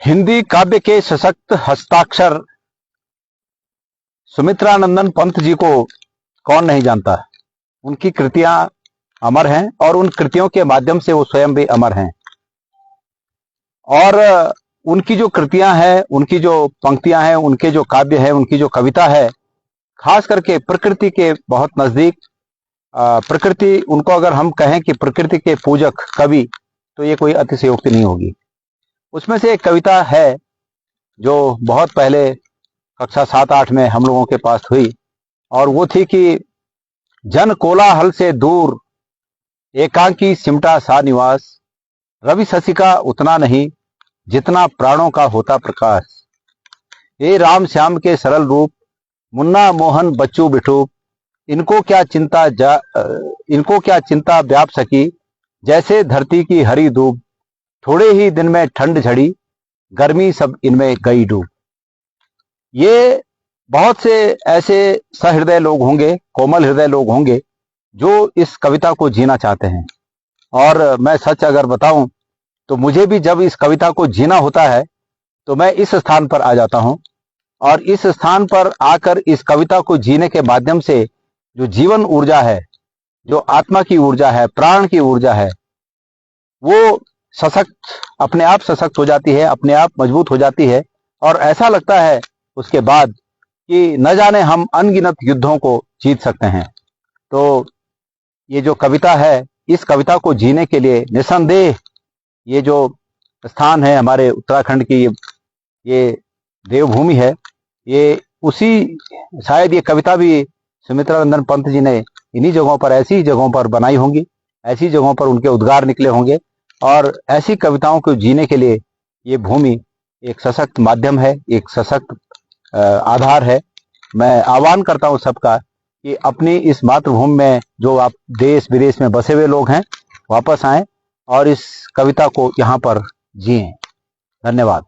हिंदी काव्य के सशक्त हस्ताक्षर सुमित्रा नंदन पंत जी को कौन नहीं जानता। उनकी कृतियां अमर हैं और उन कृतियों के माध्यम से वो स्वयं भी अमर हैं। और उनकी जो कृतियां हैं, उनकी जो पंक्तियां हैं, उनके जो काव्य है, उनकी जो कविता है, खास करके प्रकृति के बहुत नजदीक। प्रकृति, उनको अगर हम कहें कि प्रकृति के पूजक कवि, तो ये कोई अतिशयोक्ति नहीं होगी। उसमें से एक कविता है जो बहुत पहले कक्षा 7-8 में हम लोगों के पास हुई, और वो थी कि जन कोलाहल से दूर एकांकी सिमटा सा निवास, रवि शशि का उतना नहीं जितना प्राणों का होता प्रकाश। ये राम श्याम के सरल रूप, मुन्ना मोहन बच्चू बिठू, इनको क्या चिंता व्याप सकी, जैसे धरती की हरी धूप, थोड़े ही दिन में ठंड झड़ी, गर्मी सब इनमें गई डूब। ये बहुत से ऐसे सहृदय लोग होंगे, कोमल हृदय लोग होंगे जो इस कविता को जीना चाहते हैं। और मैं सच अगर बताऊं तो मुझे भी जब इस कविता को जीना होता है तो मैं इस स्थान पर आ जाता हूं, और इस स्थान पर आकर इस कविता को जीने के माध्यम से जो जीवन ऊर्जा है, जो आत्मा की ऊर्जा है, प्राण की ऊर्जा है, वो अपने आप सशक्त हो जाती है, अपने आप मजबूत हो जाती है। और ऐसा लगता है उसके बाद कि न जाने हम अनगिनत युद्धों को जीत सकते हैं। तो ये जो कविता है, इस कविता को जीने के लिए निसंदेह ये जो स्थान है हमारे उत्तराखंड की, ये देवभूमि है, ये उसी, शायद ये कविता भी सुमित्रा नंदन पंत जी ने इन्हीं जगहों पर, ऐसी जगहों पर बनाई होंगी, ऐसी जगहों पर उनके उद्गार निकले होंगे। और ऐसी कविताओं को जीने के लिए ये भूमि एक सशक्त माध्यम है, एक सशक्त आधार है। मैं आह्वान करता हूं सबका कि अपनी इस मातृभूमि में जो आप देश विदेश में बसे हुए लोग हैं, वापस आएं और इस कविता को यहाँ पर जिएं। धन्यवाद।